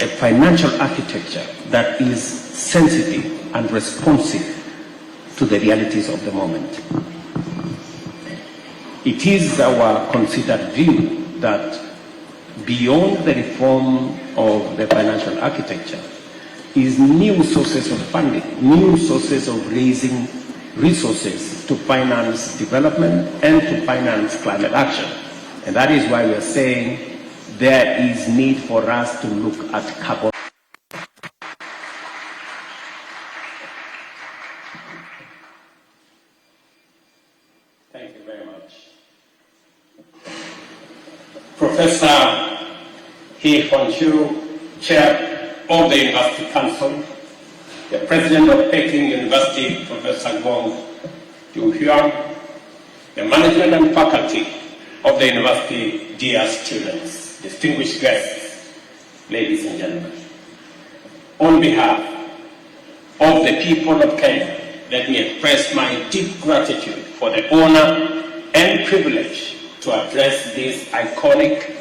a financial architecture that is sensitive and responsive to the realities of the moment. It is our considered view that beyond the reform of the financial architecture is new sources of funding, new sources of raising resources to finance development and to finance climate action. And that is why we are saying there is need for us to look at carbon. Thank you very much. Professor He Honshu, Chair of the University Council, the President of Peking University, Professor Gong Yuhyuan, the management and faculty of the university, dear students, distinguished guests, ladies and gentlemen. On behalf of the people of Kenya, let me express my deep gratitude for the honor and privilege to address this iconic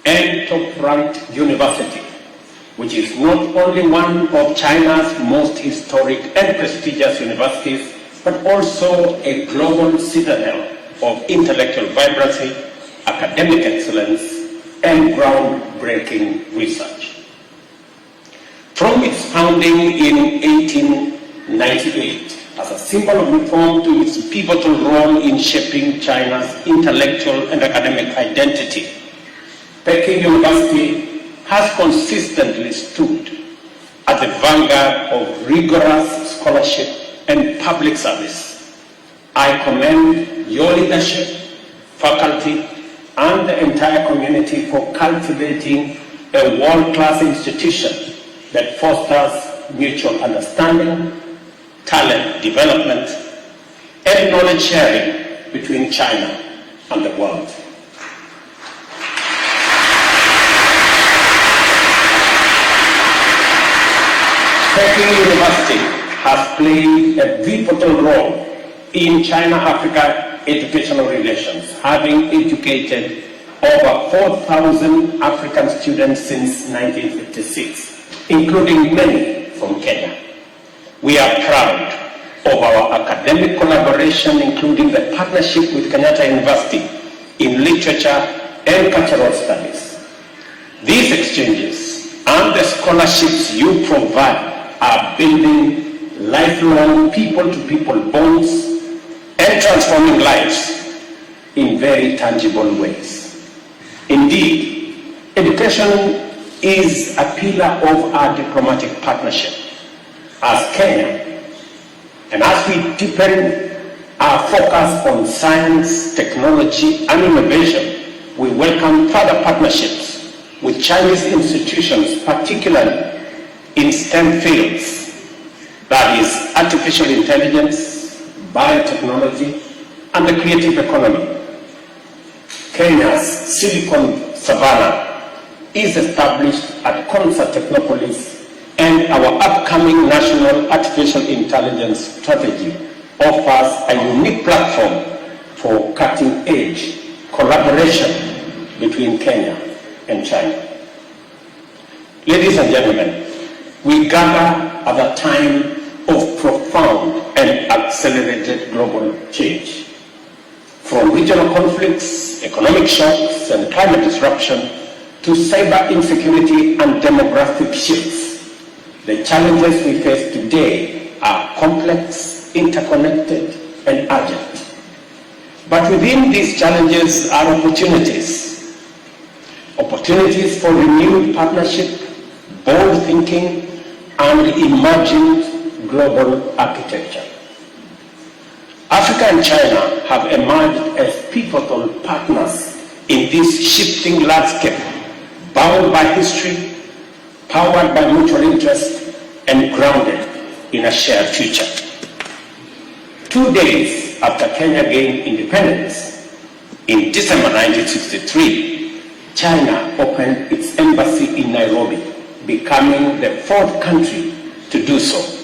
and top-ranked university, which is not only one of China's most historic and prestigious universities, but also a global citadel of intellectual vibrancy, academic excellence, and groundbreaking research. From its founding in 1898, as a symbol of reform to its pivotal role in shaping China's intellectual and academic identity, Peking University has consistently stood at the vanguard of rigorous scholarship and public service. I commend your leadership, faculty, and the entire community for cultivating a world-class institution that fosters mutual understanding, talent development, and knowledge sharing between China and the world. Peking University has played a pivotal role in China-Africa educational relations, having educated over 4,000 African students since 1956, including many from Kenya. We are proud of our academic collaboration, including the partnership with Kenyatta University in literature and cultural studies. These exchanges and the scholarships you provide are building lifelong people-to-people bonds and transforming lives in very tangible ways. Indeed, education is a pillar of our diplomatic partnership. As Kenya, and as we deepen our focus on science, technology, and innovation, we welcome further partnerships with Chinese institutions, particularly in STEM fields, that is, artificial intelligence, biotechnology, and the creative economy. Kenya's Silicon Savannah is established at Concert Technopolis, and our upcoming National Artificial Intelligence Strategy offers a unique platform for cutting-edge collaboration between Kenya and China. Ladies and gentlemen, we gather at a time of profound and accelerated global change. From regional conflicts, economic shocks, and climate disruption to cyber insecurity and demographic shifts, the challenges we face today are complex, interconnected, and urgent. But within these challenges are opportunities. Opportunities for renewed partnership, bold thinking, and imagined global architecture. Africa and China have emerged as pivotal partners in this shifting landscape, bound by history, powered by mutual interest, and grounded in a shared future. 2 days after Kenya gained independence, in December 1963, China opened its embassy in Nairobi, becoming the 4th country to do so.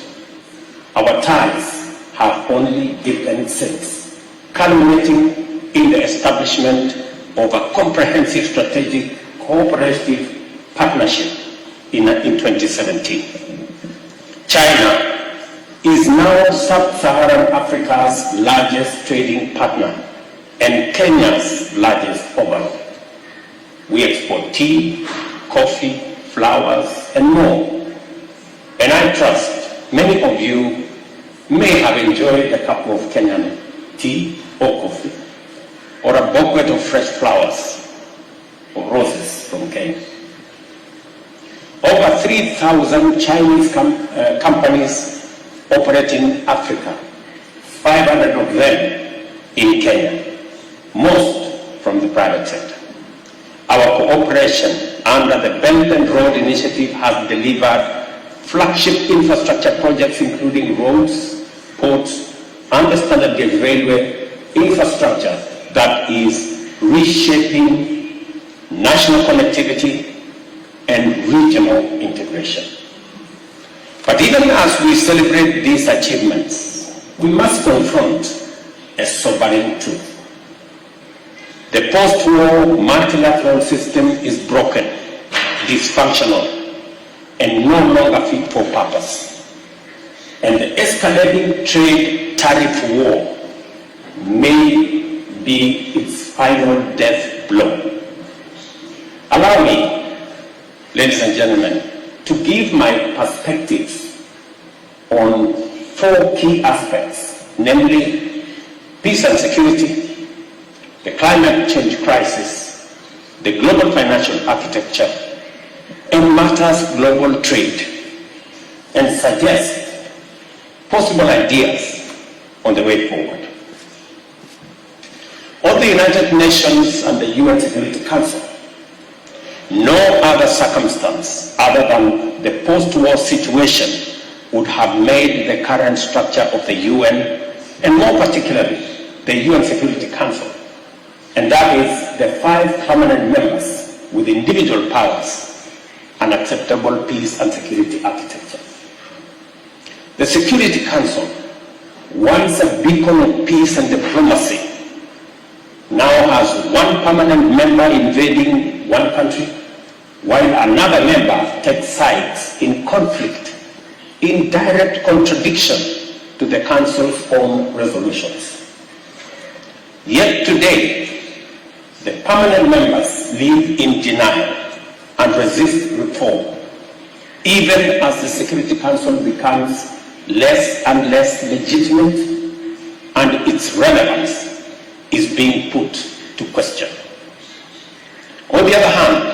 Our ties have only deepened since, culminating in the establishment of a comprehensive strategic cooperative partnership in 2017. China is now sub-Saharan Africa's largest trading partner and Kenya's largest overall. We export tea, coffee, flowers, and more. And I trust many of you may have enjoyed a cup of Kenyan tea or coffee, or a bouquet of fresh flowers or roses from Kenya. Over 3,000 Chinese companies operate in Africa, 500 of them in Kenya, most from the private sector. Our cooperation under the Belt and Road Initiative has delivered flagship infrastructure projects including roads, ports, and the standard gauge railway infrastructure that is reshaping national connectivity and regional integration. But even as we celebrate these achievements, we must confront a sobering truth. The post-war multilateral system is broken, dysfunctional, and no longer fit for purpose. And the escalating trade tariff war may be its final death blow. Allow me, ladies and gentlemen, to give my perspectives on 4 key aspects, namely peace and security, the climate change crisis, the global financial architecture, and matters global trade, and suggest possible ideas on the way forward. On the United Nations and the UN Security Council, no other circumstance other than the post-war situation would have made the current structure of the UN, and more particularly the UN Security Council, and that is the 5 permanent members with individual powers, an acceptable peace and security architecture. The Security Council, once a beacon of peace and diplomacy, now has 1 permanent member invading one country, while another member takes sides in conflict, in direct contradiction to the Council's own resolutions. Yet today, the permanent members live in denial and resist reform, even as the Security Council becomes less and less legitimate and its relevance is being put to question. On the other hand,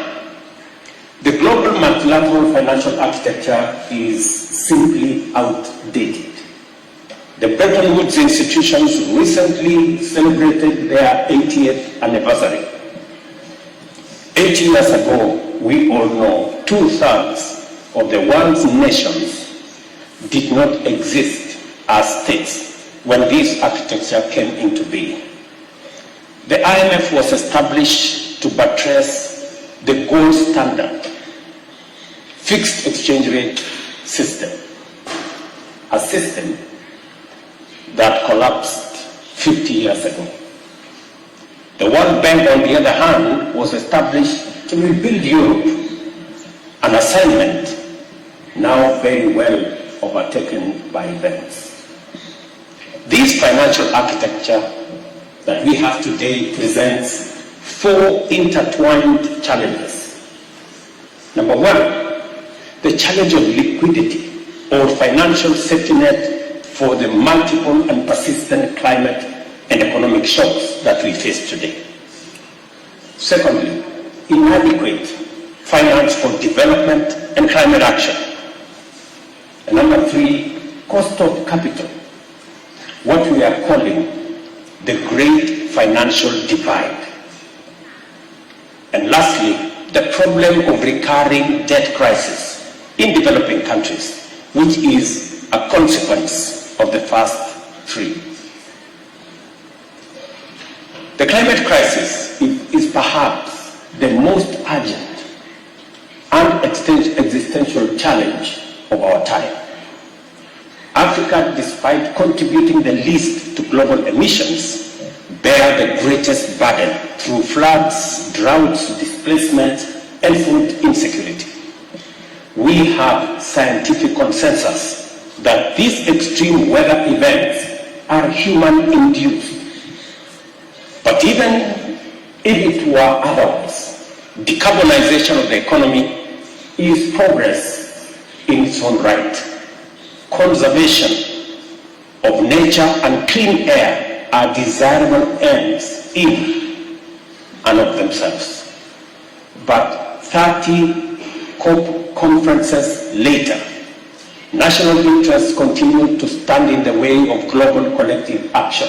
the global multilateral financial architecture is simply outdated. The Bretton Woods institutions recently celebrated their 80th anniversary. 80 years ago, we all know 2/3 of the world's nations did not exist as states when this architecture came into being. The IMF was established to buttress the gold standard, fixed exchange rate system, a system that collapsed 50 years ago. The World Bank, on the other hand, was established to rebuild Europe, an assignment now very well overtaken by events. This financial architecture that we have today presents 4 intertwined challenges. Number 1, the challenge of liquidity or financial safety net for the multiple and persistent climate and economic shocks that we face today. Secondly, inadequate finance for development and climate action. And number 3, cost of capital, what we are calling the great financial divide. And lastly, the problem of recurring debt crisis in developing countries, which is a consequence of the first 3. The climate crisis is perhaps the most urgent and existential challenge of our time. Africa, despite contributing the least to global emissions, bear the greatest burden through floods, droughts, displacement, and food insecurity. we have scientific consensus that these extreme weather events are human-induced. But even if it were otherwise, decarbonization of the economy is progress in its own right. Conservation of nature and clean air are desirable ends in and of themselves. But 30 COP conferences later, national interests continue to stand in the way of global collective action,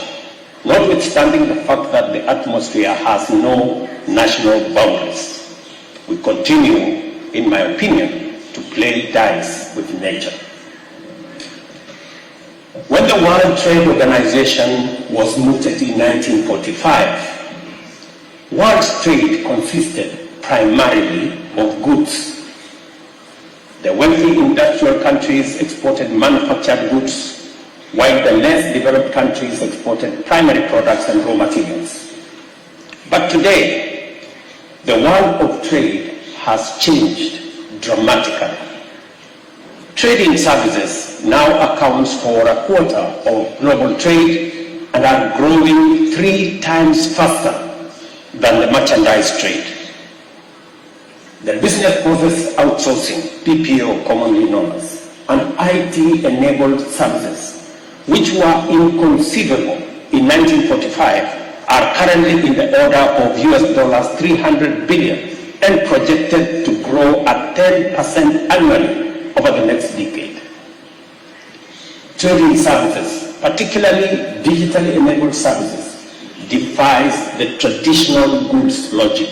notwithstanding the fact that the atmosphere has no national boundaries. We continue, in my opinion, to play dice with nature. When the World Trade Organization was mooted in 1945, world trade consisted primarily of goods. The wealthy industrial countries exported manufactured goods, while the less developed countries exported primary products and raw materials. But today, the world of trade has changed dramatically. Trade in services now accounts for a quarter of global trade and are growing 3 times faster than the merchandise trade. The business process outsourcing, BPO commonly known as, and IT-enabled services, which were inconceivable in 1945, are currently in the order of US $300 billion and projected to grow at 10% annually over the next decade. Trade in services, particularly digitally enabled services, defies the traditional goods logic,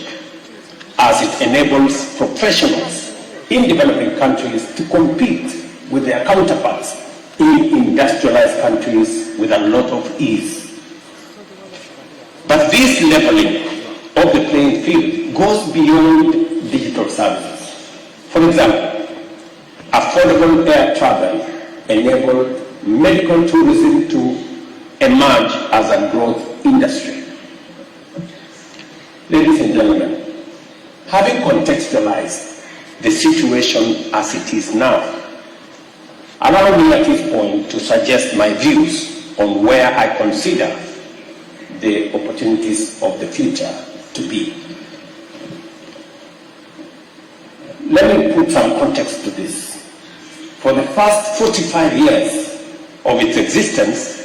as it enables professionals in developing countries to compete with their counterparts in industrialized countries with a lot of ease. But this leveling of the playing field goes beyond digital services. For example, affordable air travel enabled medical tourism to emerge as a growth industry. Ladies and gentlemen, having contextualized the situation as it is now, allow me at this point to suggest my views on where I consider the opportunities of the future to be. Let me put some context to this. For the first 45 years of its existence,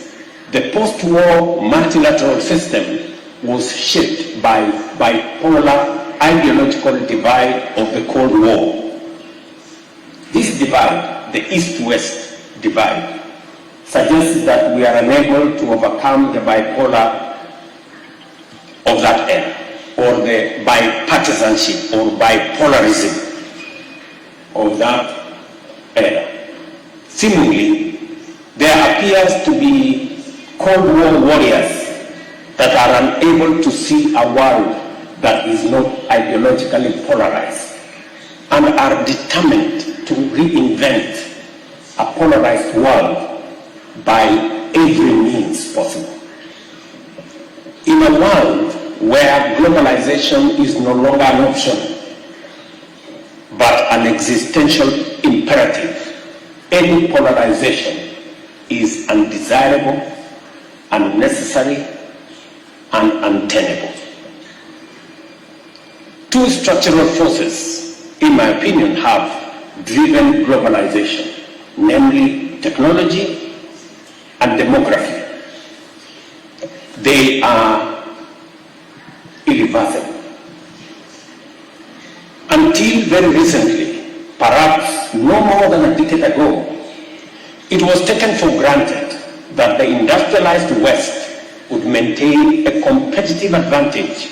the post-war multilateral system was shaped by bipolar ideological divide of the Cold War. This divide, the East-West divide, suggests that we are unable to overcome the bipolar of that era, or the bipartisanship or bipolarism of that era. Seemingly, there appears to be Cold War warriors that are unable to see a world that is not ideologically polarized and are determined to reinvent a polarized world by every means possible. In a world where globalization is no longer an option, but an existential imperative, any polarization is undesirable, unnecessary, and untenable. Two structural forces, in my opinion, have driven globalization, namely technology and demography. They are irreversible. Until very recently, perhaps no more than a decade ago, it was taken for granted that the industrialized West would maintain a competitive advantage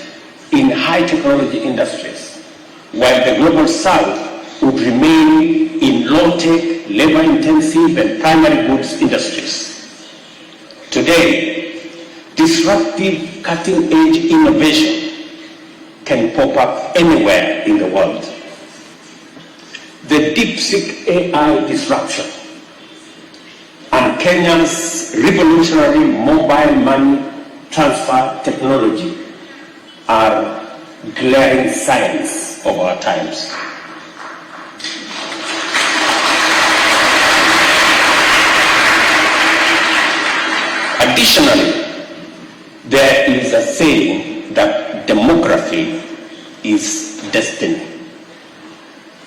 in high technology industries, while the global South would remain in low-tech, labor-intensive and primary goods industries. Today, disruptive cutting-edge innovation can pop up anywhere in the world. The DeepSeek AI disruption and Kenya's revolutionary mobile money transfer technology are glaring signs of our times. Additionally, there is a saying that demography is destiny.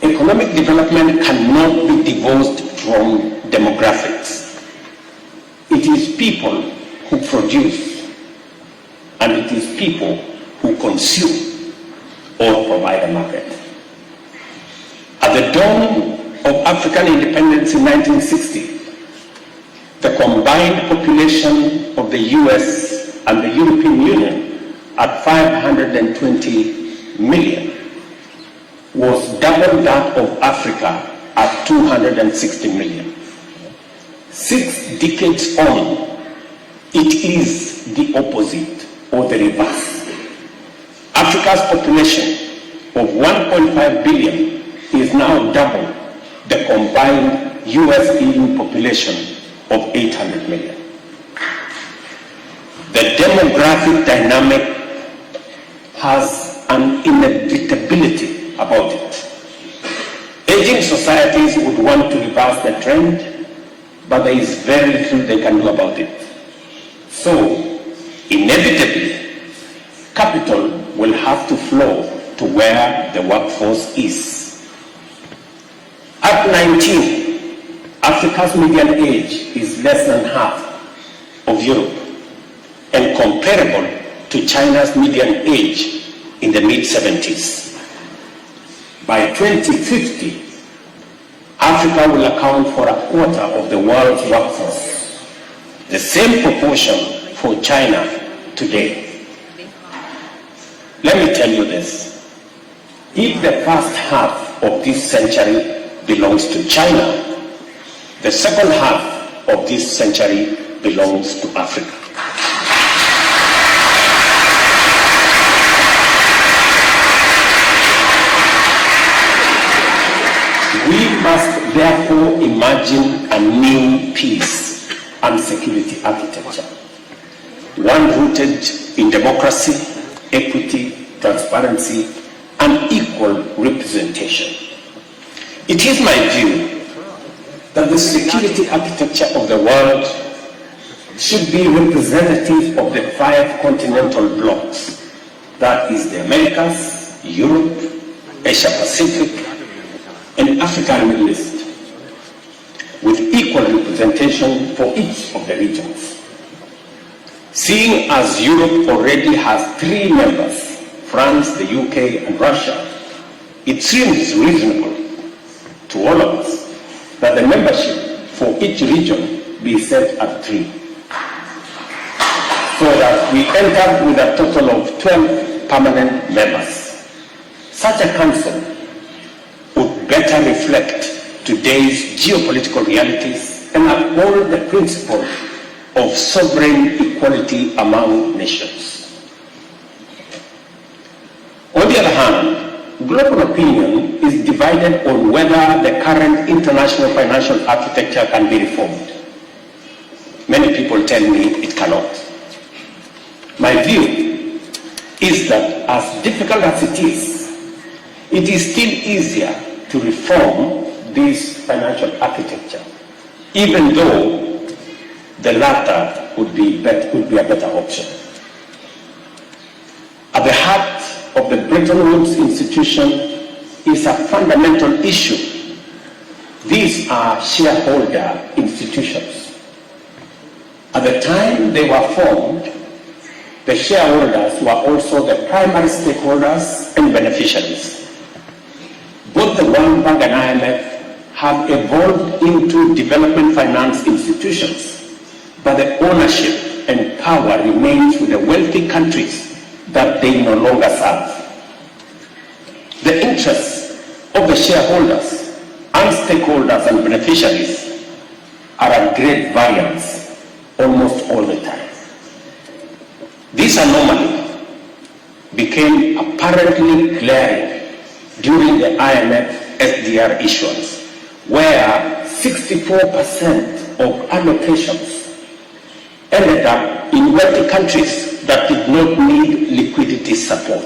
Economic development cannot be divorced from demographics. It is people who produce, and it is people who consume or provide a market. At the dawn of African independence in 1960, the combined population of the US and the European Union at 520 million was double that of Africa at 260 million. 6 decades on, it is the opposite or the reverse. Africa's population of 1.5 billion is now double the combined US-EU population of 800 million. The demographic dynamic has an inevitability about it. Aging societies would want to reverse the trend, but there is very little they can do about it. So, inevitably, capital will have to flow to where the workforce is. At 19, Africa's median age is less than half of Europe and comparable to China's median age in the mid-70s. By 2050, Africa will account for a quarter of the world's workforce, the same proportion for China today. Let me tell you this. If the first half of this century belongs to China, the second half of this century belongs to Africa. We must therefore imagine a new peace and security architecture, one rooted in democracy, equity, transparency, and equal representation. It is my view that the security architecture of the world should be representative of the 5 continental blocks, that is the Americas, Europe, Asia Pacific, and Africa and Middle East, with equal representation for each of the regions. Seeing as Europe already has 3 members, France, the UK, and Russia, it seems reasonable to all of us that the membership for each region be set at 3, so that we end up with a total of 12 permanent members. Such a council would better reflect today's geopolitical realities and uphold the principle of sovereign equality among nations. On the other hand, global opinion is divided on whether the current international financial architecture can be reformed. Many people tell me it cannot. My view is that as difficult as it is still easier to reform this financial architecture, even though the latter would be a better option. At the heart of the Bretton Woods institution is a fundamental issue. These are shareholder institutions. At the time they were formed, the shareholders were also the primary stakeholders and beneficiaries. Both the World Bank and IMF have evolved into development finance institutions, but the ownership and power remains with the wealthy countries that they no longer serve. The interests of the shareholders and stakeholders and beneficiaries are at great variance almost all the time. This anomaly became apparently glaring during the IMF SDR issuance, where 64% of allocations ended up in wealthy countries that did not need liquidity support.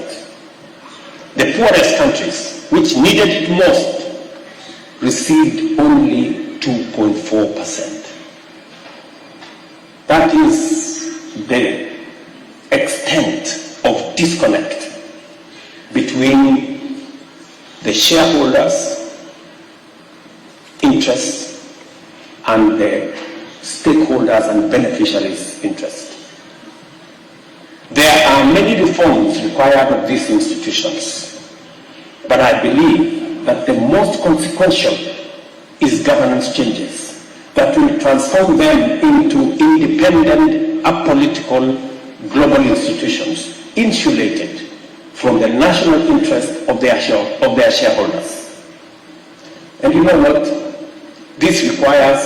The poorest countries, which needed it most, received only 2.4%. That is the extent of disconnect between the shareholders' interests and the stakeholders and beneficiaries' interests. There are many reforms required of these institutions, but I believe that the most consequential is governance changes that will transform them into independent, apolitical, global institutions, insulated from the national interest of their shareholders. And you know what? This requires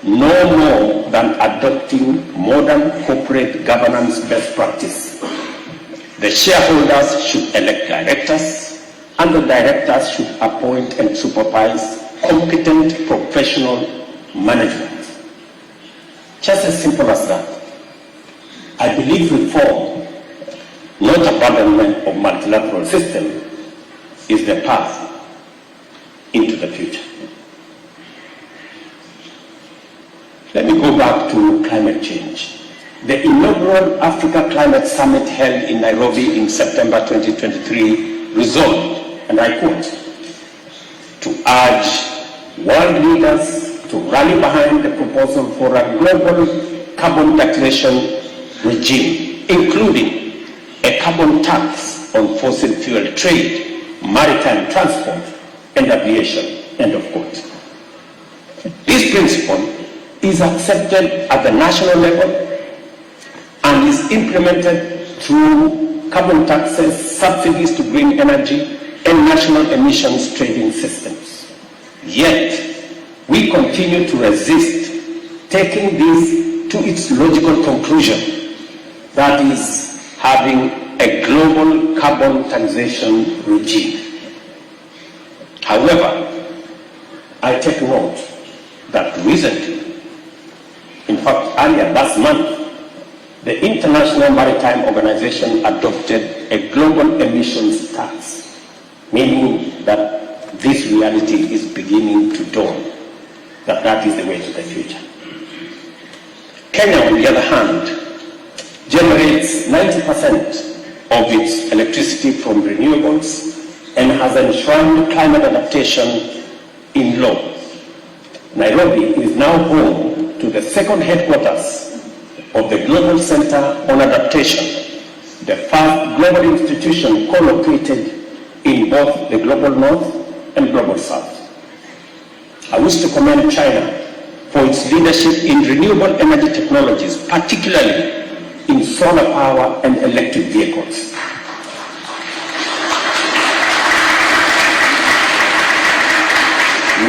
no more than adopting modern corporate governance best practice. The shareholders should elect directors, and the directors should appoint and supervise competent professional management. Just as simple as that. I believe reform, not abandonment of multilateral system, is the path into the future. Let me go back to climate change. The inaugural Africa Climate Summit held in Nairobi in September 2023 resolved, and I quote, to urge world leaders to rally behind the proposal for a global carbon taxation regime, including a carbon tax on fossil fuel trade, maritime transport, and aviation, end of quote. This principle is accepted at the national level and is implemented through carbon taxes, subsidies to green energy, and national emissions trading systems. Yet, we continue to resist taking this to its logical conclusion, that is, having a global carbon taxation regime. However, I take note that recently, in fact, earlier last month, the International Maritime Organization adopted a global emissions tax, meaning that this reality is beginning to dawn, that is the way to the future. Kenya, on the other hand, generates 90% of its electricity from renewables and has enshrined climate adaptation in law. Nairobi is now home to the second headquarters of the Global Center on Adaptation, the first global institution co-located in both the Global North and Global South. I wish to commend China for its leadership in renewable energy technologies, particularly in solar power and electric vehicles.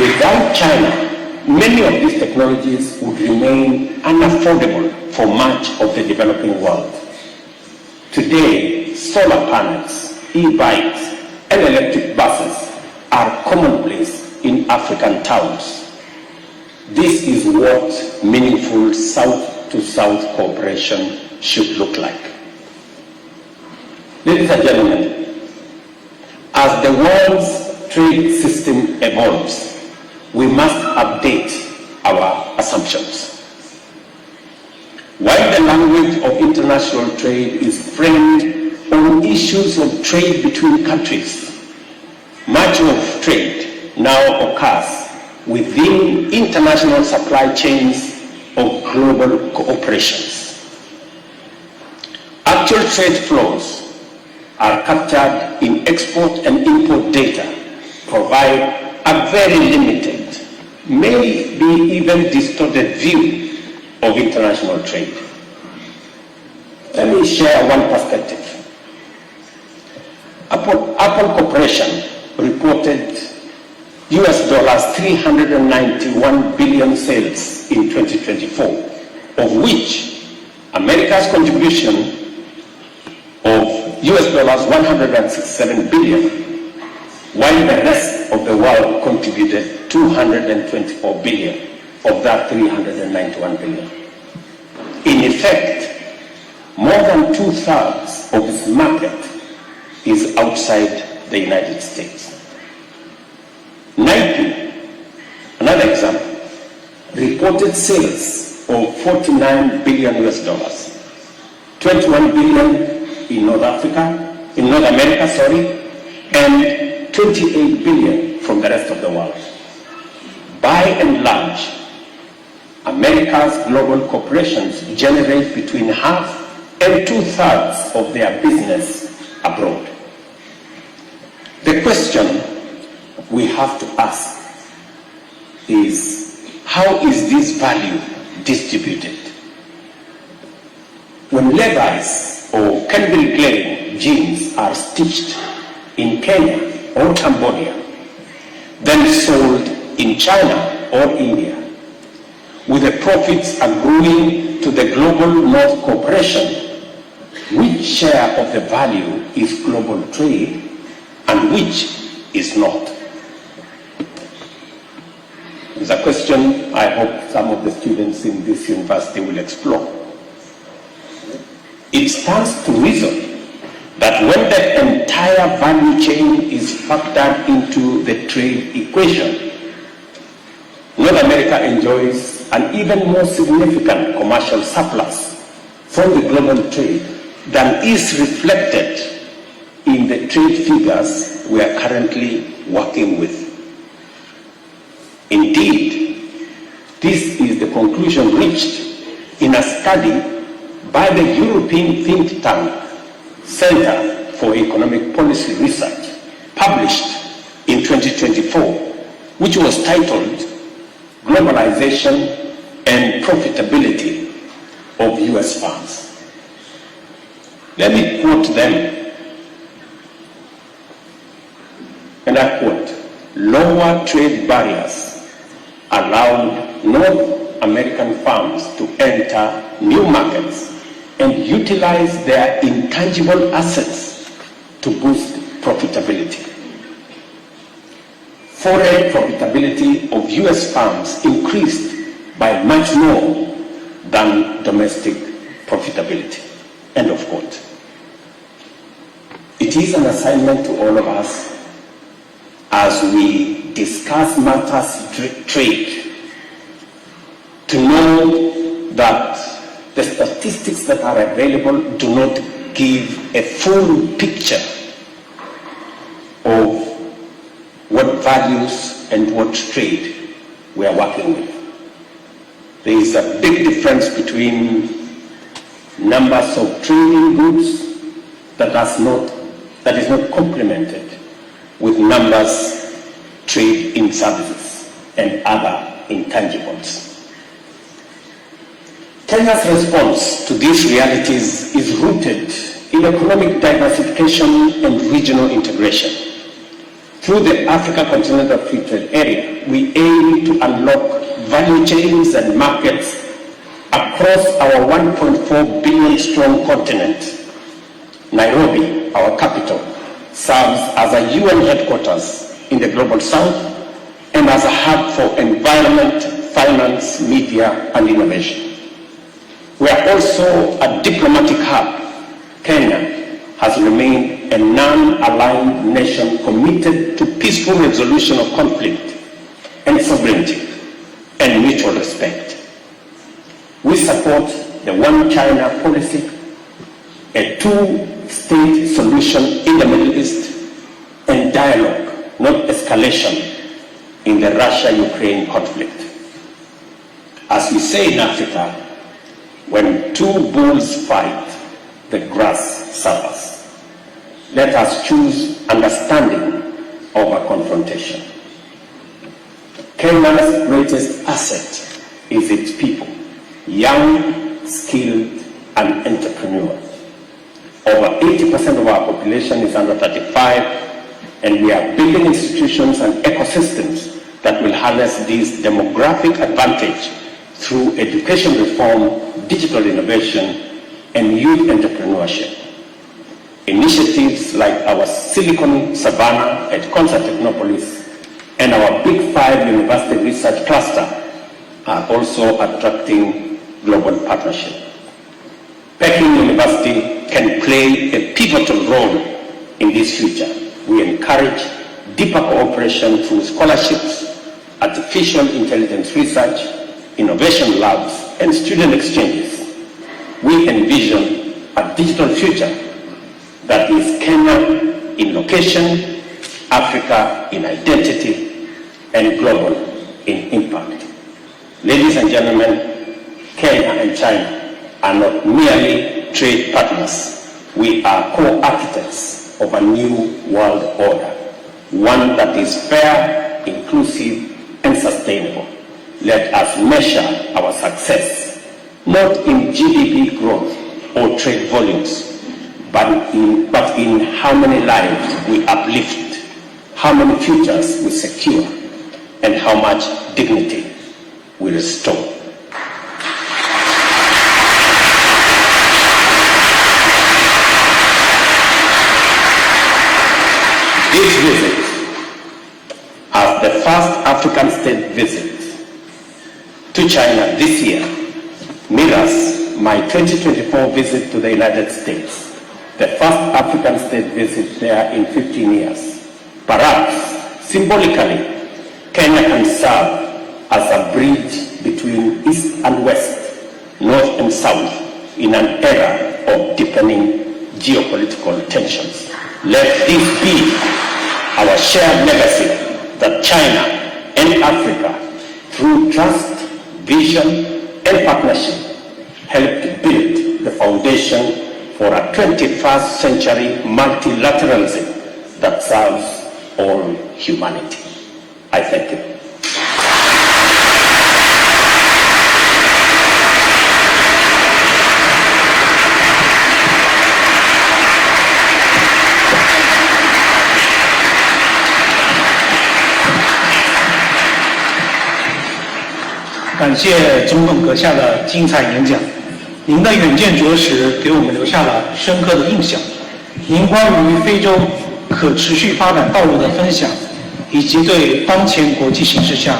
Without China, many of these technologies would remain unaffordable for much of the developing world. Today, solar panels, e-bikes, and electric buses are commonplace in African towns. This is what meaningful South-to-South cooperation should look like. Ladies and gentlemen, as the world's trade system evolves, we must update our assumptions. While the language of international trade is framed on issues of trade between countries, much of trade now occurs within international supply chains of global cooperations. Actual trade flows are captured in export and import data, provide a very limited, maybe even distorted view of international trade. Let me share one perspective. Apple Corporation reported US dollars 391 billion sales in 2024, of which America's contribution of US dollars 167 billion, while the rest of the world contributed 224 billion of that 391 billion. In effect, more than 2/3 of its market is outside the United States. Nike, another example, reported sales of 49 billion US dollars, 21 billion in North America, and 28 billion from the rest of the world. By and large, America's global corporations generate between half and 2/3 of their business abroad. The question we have to ask is, how is this value distributed? When Levi's or Calvin Klein jeans are stitched in Kenya or Cambodia, then sold in China or India, with the profits accruing to the global North Corporation, which share of the value is global trade and which is not? It's a question I hope some of the students in this university will explore. It stands to reason that when the entire value chain is factored into the trade equation, North America enjoys an even more significant commercial surplus from the global trade than is reflected in the trade figures we are currently working with. Indeed, this is the conclusion reached in a study by the European think tank Center for Economic Policy Research, published in 2024, which was titled Globalization and Profitability of U.S. Firms. Let me quote them, and I quote, "Lower trade barriers allowed North American firms to enter new markets and utilize their intangible assets to boost profitability. Foreign profitability of U.S. firms increased by much more than domestic profitability." End of quote. It is an assignment to all of us as we discuss matters trade to know that the statistics that are available do not give a full picture of what values and what trade we are working with. There is a big difference between numbers of trading goods that is not complemented with numbers trade in services and other intangibles. Kenya's response to these realities is rooted in economic diversification and regional integration. Through the Africa Continental Free Trade Area, we aim to unlock value chains and markets across our 1.4 billion strong continent. Nairobi, our capital, serves as a UN headquarters in the Global South and as a hub for environment, finance, media, and innovation. We are also a diplomatic hub. Kenya has remained a non-aligned nation committed to peaceful resolution of conflict and sovereignty and mutual respect. We support the One China policy, a two-state solution in the Middle East, and dialogue, not escalation, in the Russia-Ukraine conflict. As we say in Africa, when two bulls fight, the grass suffers. Let us choose understanding over confrontation. Kenya's greatest asset is its people, young, skilled, and entrepreneurial. Over 80% of our population is under 35, and we are building institutions and ecosystems that will harness this demographic advantage through education reform, digital innovation, and youth entrepreneurship. Initiatives like our Silicon Savannah at Kwanza Technopolis and our Big Five University Research Cluster are also attracting global partnership. Peking University can play a pivotal role in this future. We encourage deeper cooperation through scholarships, artificial intelligence research, innovation labs, and student exchanges. We envision a digital future that is Kenya in location, Africa in identity, and global in impact. Ladies and gentlemen, Kenya and China are not merely trade partners. We are co-architects of a new world order, one that is fair, inclusive, and sustainable. Let us measure our success not in GDP growth or trade volumes, but in how many lives we uplift, how many futures we secure, and how much dignity we restore. This visit, as the first African state visit to China this year, mirrors my 2024 visit to the United States, the first African state visit there in 15 years. Perhaps, symbolically, Kenya can serve as a bridge between East and West, North and South, in an era of deepening geopolitical tensions. Let this be our shared legacy that China and Africa, through trust, vision, and partnership, helped build the foundation for a 21st century multilateralism that serves all humanity. I thank you.感谢总统阁下的精彩演讲，您的远见卓识给我们留下了深刻的印象。您关于非洲可持续发展道路的分享，以及对当前国际形势下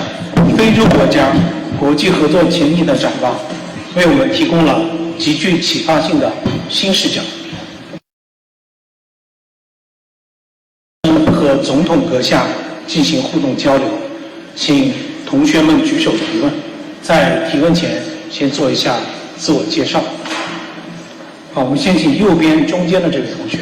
非洲国家国际合作前景的展望，为我们提供了极具启发性的新视角。和总统阁下进行互动交流，请同学们举手提问。在提问前，先做一下自我介绍。好，我们先请右边中间的这位同学。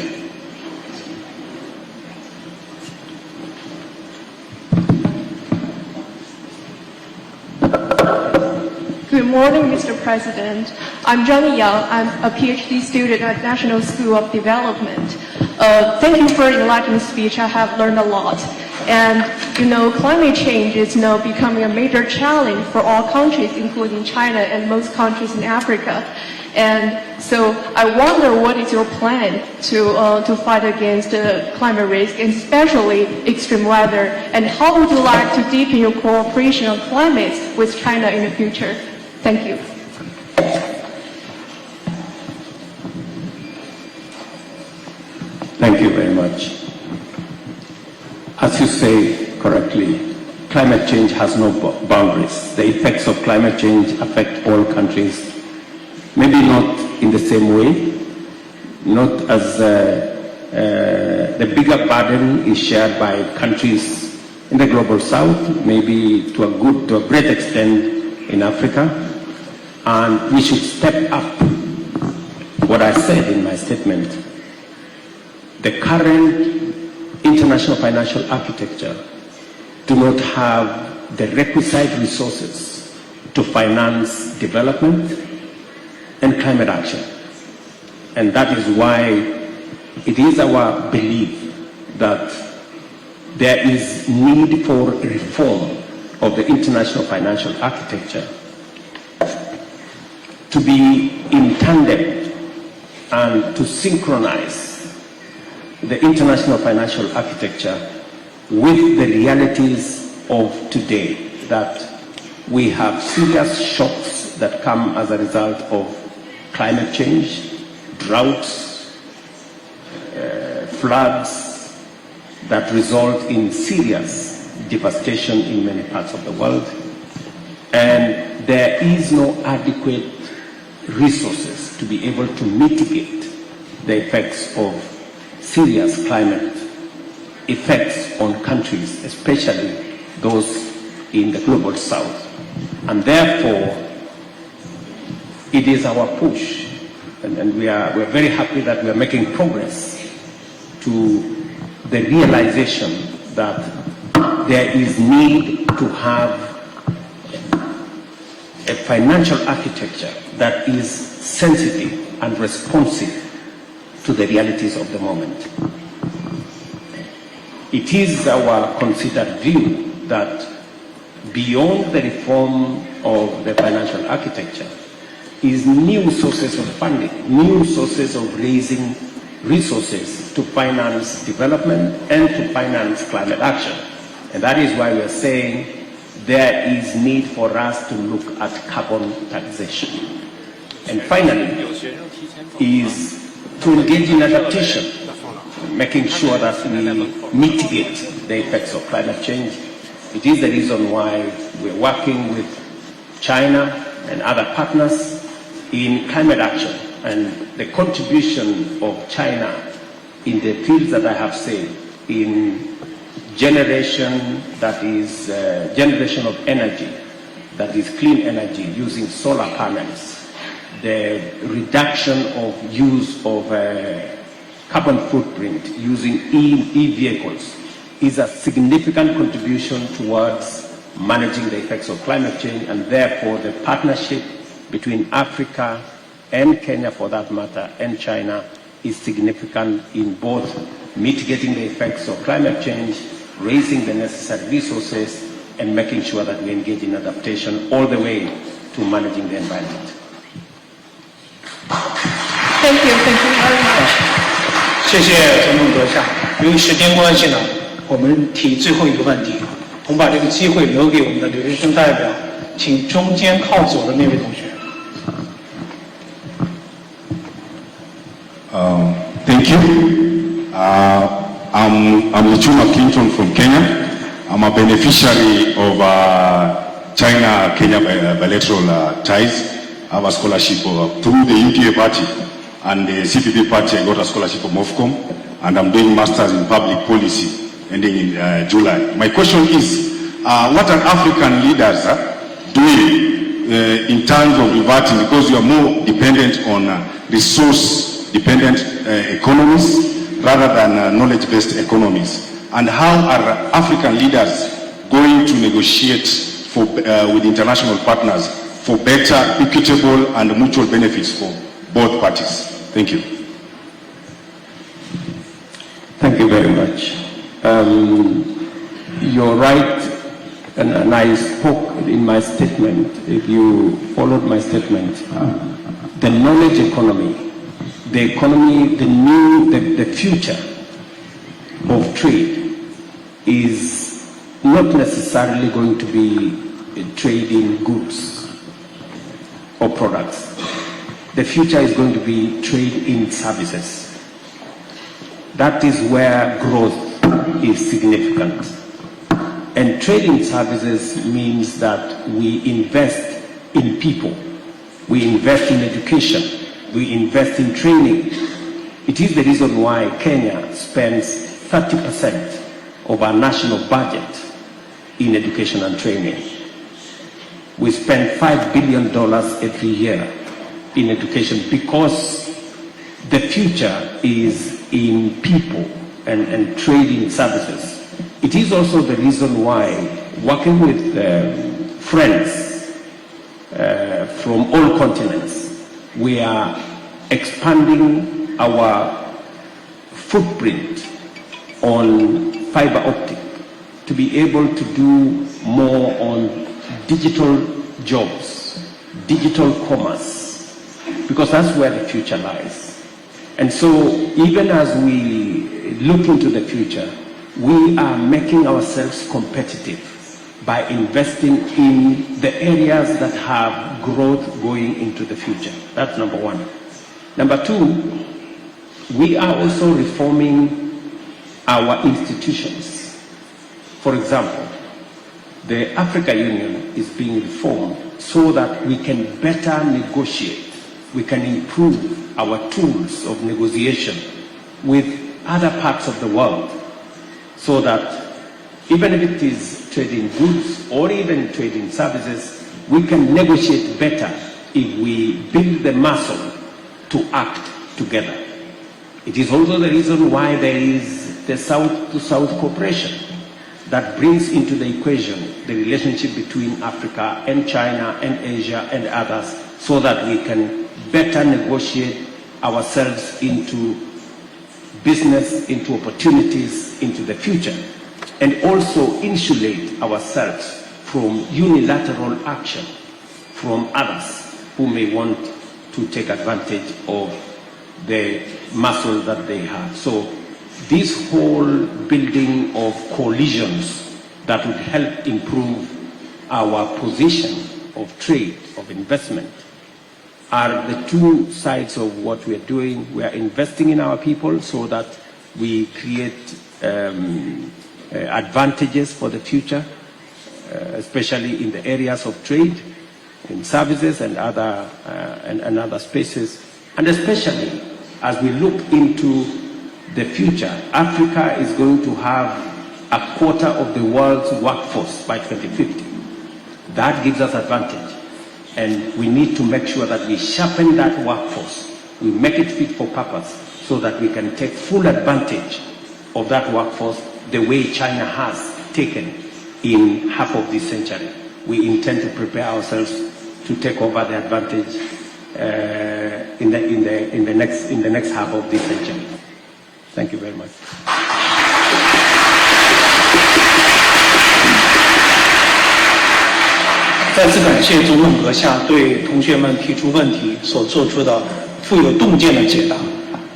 Good morning, Mr. President. I'm Johnny Yang. I'm a PhD student at National School of Development. Thank you for the enlightening speech. I have learned a lot. And, climate change is now becoming a major challenge for all countries, including China and most countries in Africa. And so I wonder what is your plan to fight against climate risk, and especially extreme weather, and how would you like to deepen your cooperation on climate with China in the future? Thank you. Thank you very much. As you say correctly, climate change has no boundaries. The effects of climate change affect all countries, maybe not in the same way, not as the bigger burden is shared by countries in the global south, maybe to a great extent in Africa, and we should step up. What I said in my statement, the current international financial architecture do not have the requisite resources to finance development and climate action. And that is why it is our belief that there is need for reform of the international financial architecture to be in tandem and to synchronize the international financial architecture with the realities of today, that we have serious shocks that come as a result of climate change, droughts, floods that result in serious devastation in many parts of the world, and there is no adequate resources to be able to mitigate the effects of serious climate effects on countries, especially those in the global south. And therefore, it is our push and we're very happy that we're making progress to the realization that there is need to have a financial architecture that is sensitive and responsive to the realities of the moment. It is our considered view that beyond the reform of the financial architecture is new sources of funding, new sources of raising resources to finance development and to finance climate action. And that is why we are saying there is need for us to look at carbon taxation. And finally, is to engage in adaptation, making sure that we mitigate the effects of climate change. It is the reason why we're working with China and other partners in climate action, and the contribution of China in the fields that I have said, in generation that is generation of energy, that is clean energy using solar panels, the reduction of use of carbon footprint using e-vehicles is a significant contribution towards managing the effects of climate change, and therefore the partnership between Africa and Kenya, for that matter, and China is significant in both mitigating the effects of climate change, raising the necessary resources, and making sure that we engage in adaptation all the way to managing the environment. Thank you very much. 谢谢总统阁下。由于时间关系呢，我们提最后一个问题，我们把这个机会留给我们的留学生代表，请中间靠左的那位同学。Thank you. I'm Chuma Clinton from Kenya. I'm a beneficiary of China-Kenya bilateral ties. I have a scholarship through the UTA party and the CPP party. I got a scholarship from MOFCOM, and I'm doing masters in public policy ending in July. My question is, what are African leaders doing in terms of reverting, because you are more dependent on resource-dependent economies rather than knowledge-based economies? And how are African leaders going to negotiate with international partners for better, equitable, and mutual benefits for both parties? Thank you. Thank you very much. You're right, and I spoke in my statement, if you followed my statement, the knowledge economy, the economy, the future of trade is not necessarily going to be trade in goods or products. The future is going to be trade in services. That is where growth is significant. And trade in services means that we invest in people, we invest in education, we invest in training. It is the reason why Kenya spends 30% of our national budget in education and training. We spend $5 billion every year in education because the future is in people and trading services. It is also the reason why, working with friends from all continents, we are expanding our footprint on fiber optic to be able to do more on digital jobs, digital commerce, because that's where the future lies. And so even as we look into the future, we are making ourselves competitive by investing in the areas that have growth going into the future. That's number one. Number two, we are also reforming our institutions. For example, the African Union is being reformed so that we can better negotiate, we can improve our tools of negotiation with other parts of the world, so that even if it is trading goods or even trading services, we can negotiate better if we build the muscle to act together. It is also the reason why there is the South-to-South cooperation that brings into the equation the relationship between Africa and China and Asia and others, so that we can better negotiate ourselves into business, into opportunities, into the future, and also insulate ourselves from unilateral action from others who may want to take advantage of the muscle that they have. So this whole building of coalitions that would help improve our position of trade, of investment, are the two sides of what we are doing. We are investing in our people so that we create advantages for the future, especially in the areas of trade, in services and other spaces, and especially as we look into the future. Africa is going to have a quarter of the world's workforce by 2050. That gives us advantage, and we need to make sure that we sharpen that workforce, we make it fit for purpose, so that we can take full advantage of that workforce the way China has taken in half of this century. We intend to prepare ourselves to take over the advantage in the next half of this century. Thank you very much. 再次感谢总统阁下对同学们提出问题所做出的富有洞见的解答。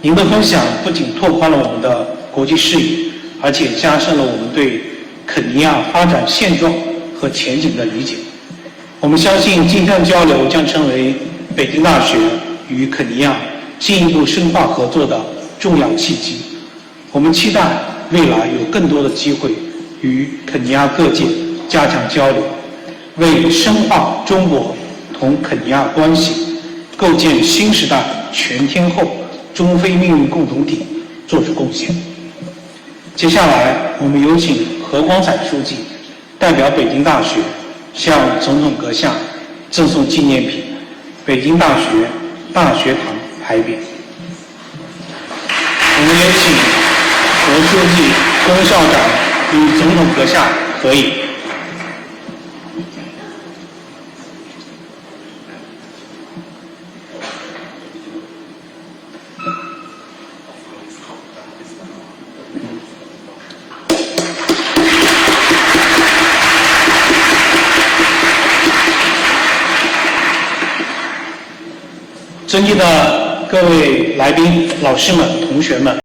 您的分享不仅拓宽了我们的国际视野，而且加深了我们对肯尼亚发展现状和前景的理解。我们相信今天的交流将成为北京大学与肯尼亚进一步深化合作的重要契机。我们期待未来有更多的机会与肯尼亚各界加强交流，为深化中国同肯尼亚关系、构建新时代全天候中非命运共同体做出贡献。接下来，我们有请何光彩书记代表北京大学向总统阁下赠送纪念品，北京大学大学堂牌匾。我们也请何书记、龚校长与总统阁下合影。尊敬的各位来宾、老师们、同学们。